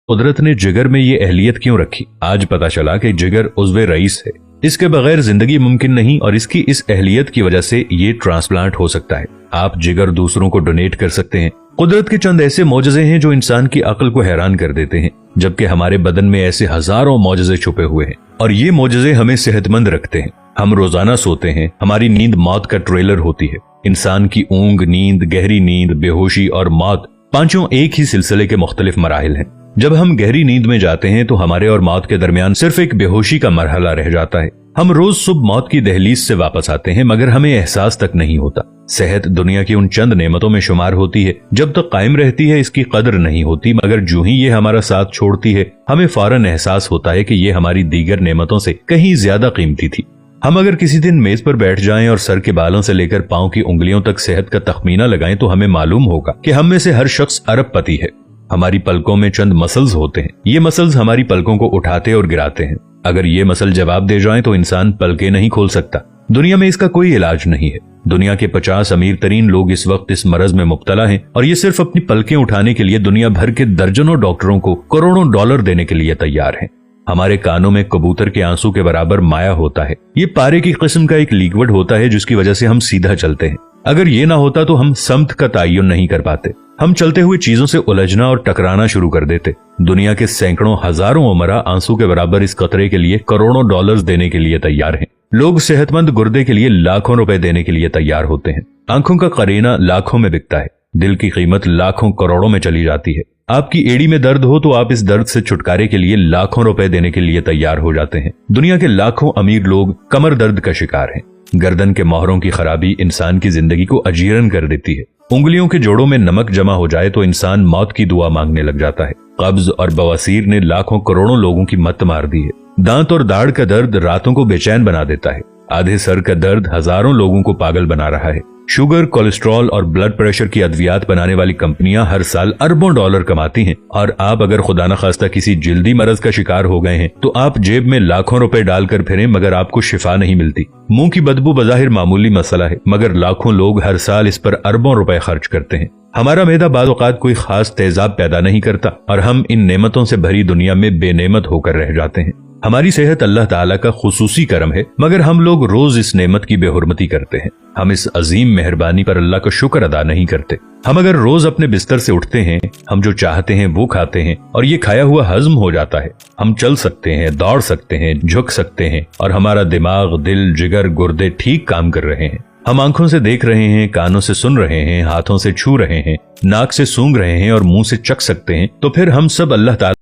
कुदरत ने जिगर में ये अहलियत क्यों रखी? आज पता चला कि जिगर उज़्वे रईस है, इसके बगैर जिंदगी मुमकिन नहीं और इसकी इस अहलियत की वजह से ये ट्रांसप्लांट हो सकता है। आप जिगर दूसरों को डोनेट कर सकते हैं। कुदरत के चंद ऐसे मौजज़े हैं जो इंसान की अक्ल को हैरान कर देते हैं, जबकि हमारे बदन में ऐसे हजारों मौजज़े छुपे हुए हैं और ये मौजज़े हमें सेहतमंद रखते हैं। हम रोजाना सोते हैं, हमारी नींद मौत का ट्रेलर होती है। इंसान की ऊंग, नींद, गहरी नींद, बेहोशी और मौत, पांचों एक ही सिलसिले के मुख्तलिफ मराहिल हैं। जब हम गहरी नींद में जाते हैं तो हमारे और मौत के दरमियान सिर्फ एक बेहोशी का मरहला रह जाता है। हम रोज सुबह मौत की दहलीज से वापस आते हैं, मगर हमें एहसास तक नहीं होता। सेहत दुनिया की उन चंद नेमतों में शुमार होती है, जब तक कायम रहती है इसकी कदर नहीं होती, मगर जो ही ये हमारा साथ छोड़ती है हमें फौरन एहसास होता है कि ये हमारी दीगर नेमतों से कहीं ज्यादा कीमती थी। हम अगर किसी दिन मेज पर बैठ जाएं और सर के बालों से लेकर पांव की उंगलियों तक सेहत का तखमीना लगाएं तो हमें मालूम होगा कि हम में से हर शख्स अरबपति है। हमारी पलकों में चंद मसल्स होते हैं, ये मसल्स हमारी पलकों को उठाते और गिराते हैं। अगर ये मसल जवाब दे जाएं तो इंसान पलकें नहीं खोल सकता। दुनिया में इसका कोई इलाज नहीं है। दुनिया के 50 अमीर तरीन लोग इस वक्त इस मरज में मुब्तला हैं और ये सिर्फ अपनी पलकें उठाने के लिए दुनिया भर के दर्जनों डॉक्टरों को करोड़ों डॉलर देने के लिए तैयार हैं। हमारे कानों में कबूतर के आंसू के बराबर माया होता है। ये पारे की किस्म का एक लिक्विड होता है जिसकी वजह से हम सीधा चलते हैं। अगर ये ना होता तो हम समत का तयन नहीं कर पाते। हम चलते हुए चीजों से उलझना और टकराना शुरू कर देते। दुनिया के सैकड़ों हजारों उमरा आंसू के बराबर इस कतरे के लिए करोड़ों डॉलर्स देने के लिए तैयार हैं। लोग सेहतमंद गुर्दे के लिए लाखों रुपए देने के लिए तैयार होते हैं। आंखों का करीना लाखों में बिकता है। दिल की कीमत लाखों करोड़ों में चली जाती है। आपकी एड़ी में दर्द हो तो आप इस दर्द से छुटकारे के लिए लाखों रुपए देने के लिए तैयार हो जाते हैं। दुनिया के लाखों अमीर लोग कमर दर्द का शिकार हैं। गर्दन के मोहरों की खराबी इंसान की जिंदगी को अजीरन कर देती है। उंगलियों के जोड़ों में नमक जमा हो जाए तो इंसान मौत की दुआ मांगने लग जाता है। कब्ज और बवासीर ने लाखों करोड़ों लोगों की मत मार दी है। दांत और दाढ़ का दर्द रातों को बेचैन बना देता है। आधे सर का दर्द हजारों लोगों को पागल बना रहा है। शुगर, कोलेस्ट्रॉल और ब्लड प्रेशर की अद्वियात बनाने वाली कंपनियां हर साल अरबों डॉलर कमाती हैं और आप अगर खुदा न खास्ता किसी जिल्दी मरज का शिकार हो गए हैं तो आप जेब में लाखों रुपए डालकर फिरें मगर आपको शिफा नहीं मिलती। मुंह की बदबू बज़ाहिर मामूली मसला है, मगर लाखों लोग हर साल इस पर अरबों रुपए खर्च करते हैं। हमारा मैदा बाज़ औक़ात कोई खास तेजाब पैदा नहीं करता और हम इन नेमतों से भरी दुनिया में बेनेमत होकर रह जाते हैं। हमारी सेहत अल्लाह ताला का खुसूसी करम है, मगर हम लोग रोज इस नेमत की बेहुरमती करते हैं। हम इस अजीम मेहरबानी पर अल्लाह का शुक्र अदा नहीं करते। हम अगर रोज अपने बिस्तर से उठते हैं, हम जो चाहते हैं वो खाते हैं और ये खाया हुआ हजम हो जाता है। हम चल सकते हैं, दौड़ सकते हैं, झुक सकते हैं और हमारा दिमाग, दिल, जिगर, गुर्दे ठीक काम कर रहे हैं। हम आंखों से देख रहे हैं, कानों से सुन रहे हैं, हाथों से छू रहे हैं, नाक से सूंघ रहे हैं और मुंह से चख सकते हैं। तो फिर हम सब अल्लाह ताला